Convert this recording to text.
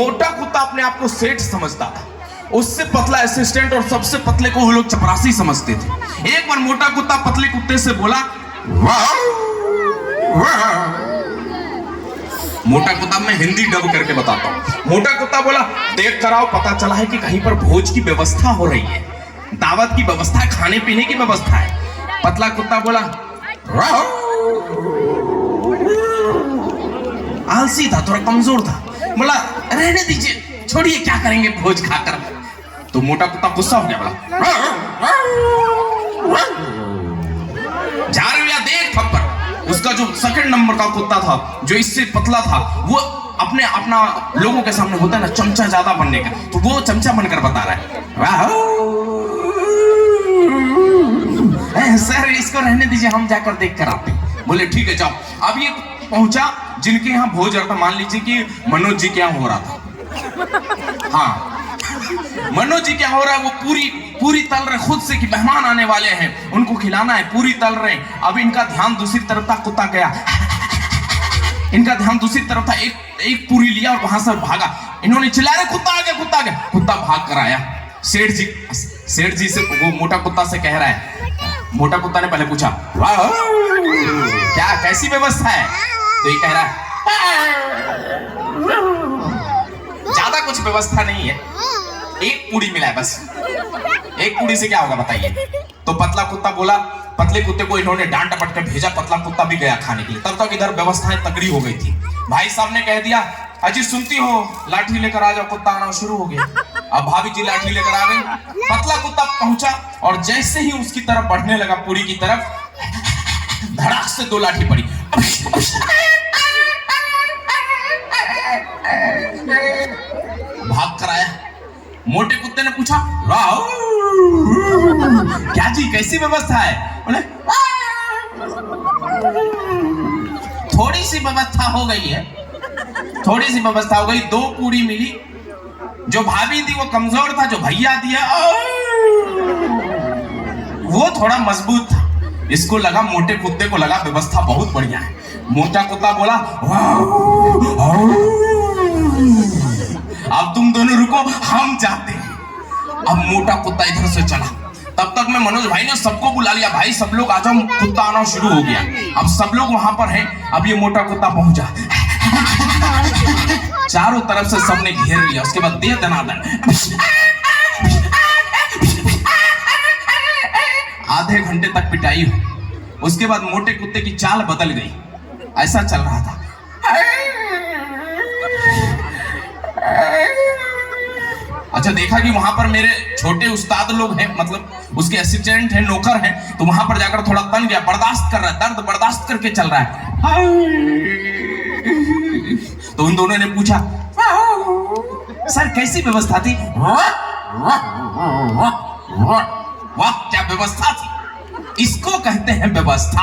मोटा कुत्ता अपने आप को सेठ समझता था, उससे पतला असिस्टेंट और सबसे पतले को वो लोग चपरासी समझते थे। एक बार मोटा कुत्ता पतले कुत्ते से बोला, वाह वाह। मोटा कुत्ता, मैं हिंदी डब करके बताता हूं। मोटा कुत्ता बोला, देख कर आओ, पता चला है कि कहीं पर भोज की व्यवस्था हो रही है, दावत की व्यवस्था है, खाने पीने की व्यवस्था है। पतला कुत्ता बोला, आलसी था, थोड़ा कमजोर था, बोला रहने दीजिए, छोड़िए, क्या करेंगे भोज खाकर। तो मोटा कुत्ता गुस्सा हो गया, बोला जा रहे हो या देख थप्पड़। उसका जो सेकंड नंबर का कुत्ता था, जो इससे पतला था, वो अपना लोगों के सामने होता है ना चमचा ज्यादा बनने का, तो वो चमचा बनकर बता रहा है, सर इसको रहने दीजिए, हम जाकर देख कर आते। बोले ठीक है जाओ। अब ये पहुंचा जिनके यहाँ भोज रहा था, मान लीजिए कि मनोज जी के यहाँ हो रहा था। हाँ, मनोज जी क्या हो रहा है, वो पूरी तल रहे खुद से कि मेहमान आने वाले हैं, उनको खिलाना है, पूरी तल रहे। अब इनका ध्यान दूसरी तरफ था, कुत्ता गया, इनका ध्यान दूसरी तरफ था, एक पूरी लिया और वहां से भागा। इन्होंने चिल्लाया, कुत्ता आ गया, कुत्ता आ गया। कुत्ता भाग कर आया, सेठ जी से वो मोटा कुत्ता से कह रहा है। मोटा कुत्ता ने पहले पूछा, वाह क्या कैसी व्यवस्था है? तो ये कह रहा है, ज्यादा कुछ व्यवस्था नहीं है, एक पूरी मिला है बस। एक पूरी से क्या होगा बताइए? तो पतला कुत्ता बोला, पतले कुत्ते को इन्होंने डांट डपट के भेजा, पतला कुत्ता भी गया खाने के लिए। तब तक इधर व्यवस्थाएं तगड़ी हो गई थी। भाई साहब ने कह दिया, अजी सुनती हो, लाठी लेकर आ जाओ, कुत्ता आना शुरू हो गया। अब भाभी जी लाठी लेकर आ गई। पतला कुत्ता पहुंचा और जैसे ही उसकी तरफ बढ़ने लगा, पूरी की तरफ, धड़ाक से 2 लाठी पड़ी। भाग कर आया। मोटे कुत्ते ने पूछा, क्या जी कैसी व्यवस्था है? बोले थोड़ी सी व्यवस्था हो गई है, थोड़ी सी व्यवस्था हो गई, 2 पूरी मिली। जो भाभी थी वो कमजोर था, जो भैया दिया वो थोड़ा मजबूत था। इसको लगा, मोटे कुत्ते को लगा व्यवस्था बहुत बढ़िया है। मोटा कुत्ता बोला, अब तुम दोनों रुको, हम जाते हैं। अब मोटा कुत्ता इधर से चला। तब तक मैं मनोज भाई ने सबको बुला लिया, भाई सब लोग आ जाओ, कुत्ता आना शुरू हो गया। अब सब लोग वहां पर हैं। अब ये मोटा कुत्ता पहुंचा, चारों तरफ से सबने घेर लिया। उसके बाद दे दनादन, आधे घंटे तक पिटाई हो। उसके बाद मोटे कुत्ते की चाल बदल गई। ऐसा चल रहा था, अच्छा देखा कि वहां पर मेरे छोटे उस्ताद लोग हैं, मतलब उसके असिस्टेंट हैं, नौकर हैं, तो वहां पर जाकर थोड़ा तन गया, बर्दाश्त कर रहा है, दर्द बर्दाश्त करके चल रहा है। तो उन दोनों ने पूछा, सर कैसी व्यवस्था थी? वाह क्या व्यवस्था थी, इसको कहते हैं व्यवस्था।